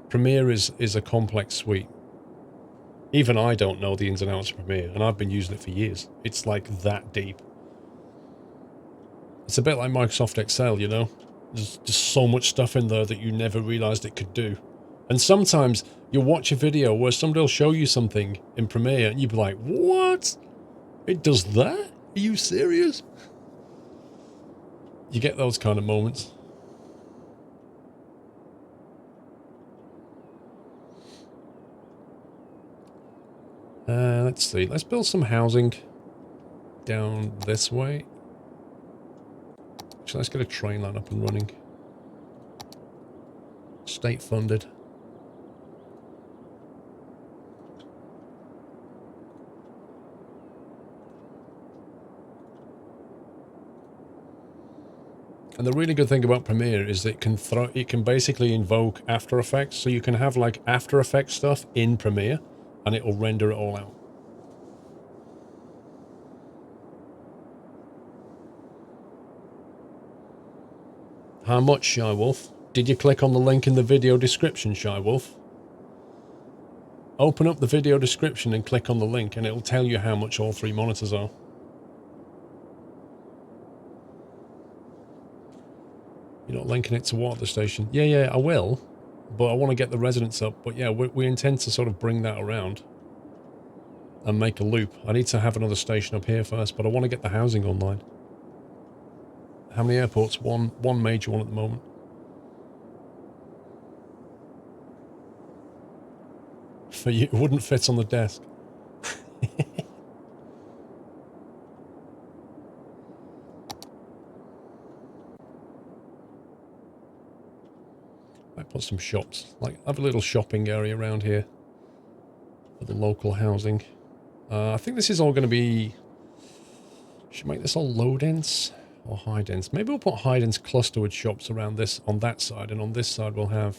Premiere is a complex suite. Even I don't know the ins and outs of Premiere, and I've been using it for years. It's like that deep. It's a bit like Microsoft Excel, you know? There's just so much stuff in there that you never realized it could do. And sometimes you'll watch a video where somebody will show you something in Premiere and you'll be like, what? It does that? Are you serious? You get those kind of moments. Let's see. Let's build some housing down this way. Actually, let's get a train line up and running. State funded. And the really good thing about Premiere is that it can basically invoke After Effects, so you can have like After Effects stuff in Premiere, and it will render it all out. How much, Shy Wolf? Did you click on the link in the video description, Shy Wolf? Open up the video description and click on the link, and it'll tell you how much all 3 monitors are. You're not linking it to what, the station? Yeah, I will, but I want to get the resonance up. But yeah, we intend to sort of bring that around and make a loop. I need to have another station up here first, but I want to get the housing online. How many airports? One major one at the moment. For you, it wouldn't fit on the desk. I put some shops. Like, have a little shopping area around here for the local housing. I think this is all going to be... Should make this all low dense or high dense. Maybe we'll put high dense clusterwood shops around this on that side, and on this side we'll have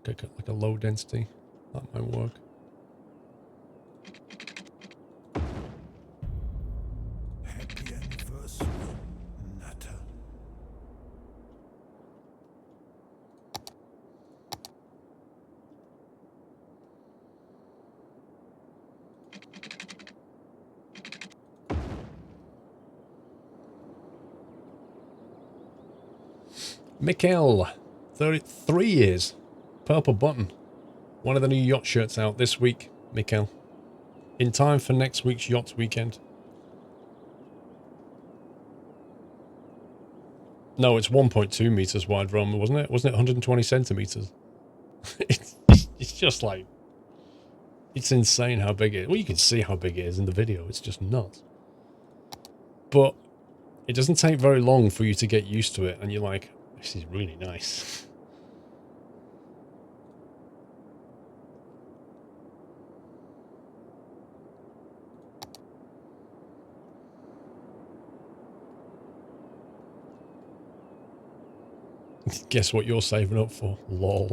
like a low density. That might work. Happy anniversary, Nutter. Mikkel, 33 years. Purple button. One of the new yacht shirts out this week, Mikkel. In time for next week's yacht weekend. No, it's 1.2 meters wide, Rom, wasn't it? Wasn't it 120 centimeters? It's just like... It's insane how big it is. Well, you can see how big it is in the video. It's just nuts. But it doesn't take very long for you to get used to it, and you're like, this is really nice. Guess what you're saving up for? LOL.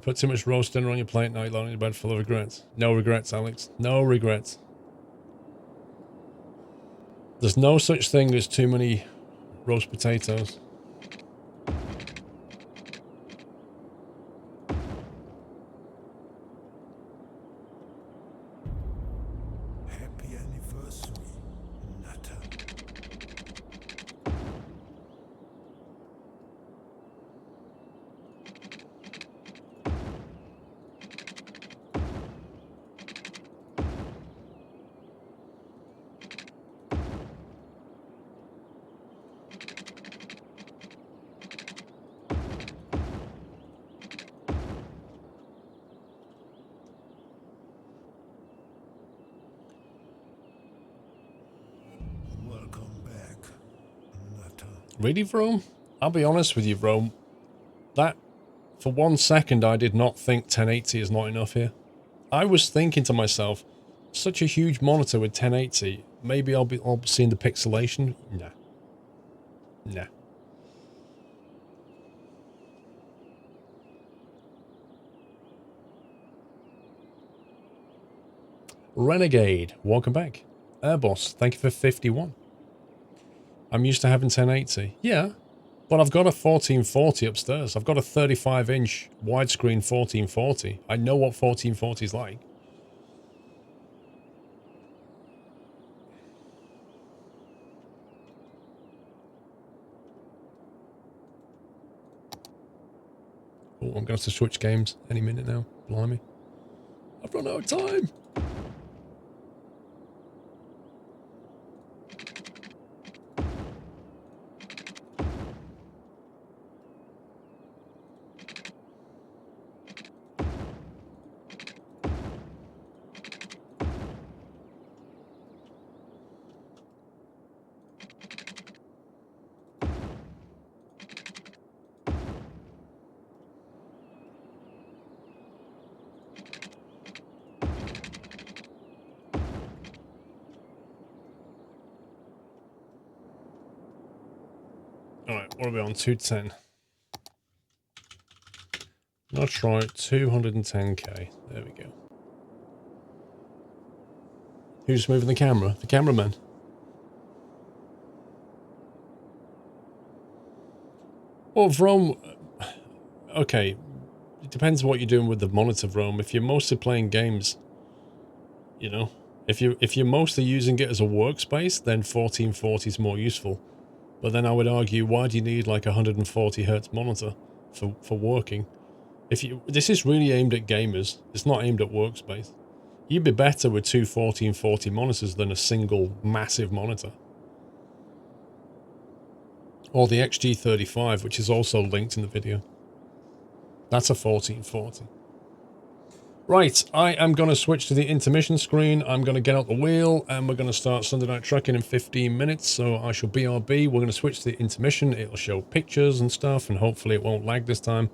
Put too much roast dinner on your plate, now you're lying in bed full of regrets. No regrets, Alex. No regrets. There's no such thing as too many roast potatoes. Happy anniversary, Nutter. Welcome back, Nutter. Really, Vrome? I'll be honest with you, Vrome. That, for 1 second, I did not think 1080 is not enough here. I was thinking to myself, such a huge monitor with 1080, maybe I'll be seeing the pixelation. Nah. Nah. Renegade, welcome back. Airboss, thank you for 51. I'm used to having 1080. Yeah, but I've got a 1440 upstairs. I've got a 35-inch widescreen 1440. I know what 1440 is like. Oh, I'm going to have to switch games any minute now. Blimey. I've run out of time. Alright, what are we on? 210. That's right, 210k. There we go. Who's moving the camera? The cameraman. Well, Vrome... Okay, it depends what you're doing with the monitor, Vrome. If you're mostly playing games, you know, if you're mostly using it as a workspace, then 1440 is more useful. But then I would argue, why do you need like a 140 hertz monitor for working? This is really aimed at gamers. It's not aimed at workspace. You'd be better with two 1440 monitors than a single massive monitor. Or the XG35, which is also linked in the video. That's a 1440. Right, I am going to switch to the intermission screen. I'm going to get out the wheel and we're going to start Sunday Night Trucking in 15 minutes. So I shall BRB. We're going to switch to the intermission. It'll show pictures and stuff and hopefully it won't lag this time.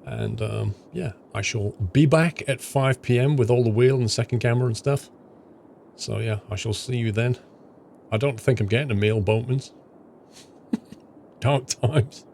And yeah, I shall be back at 5 PM with all the wheel and second camera and stuff. So yeah, I shall see you then. I don't think I'm getting a meal, boatmans. Dark times.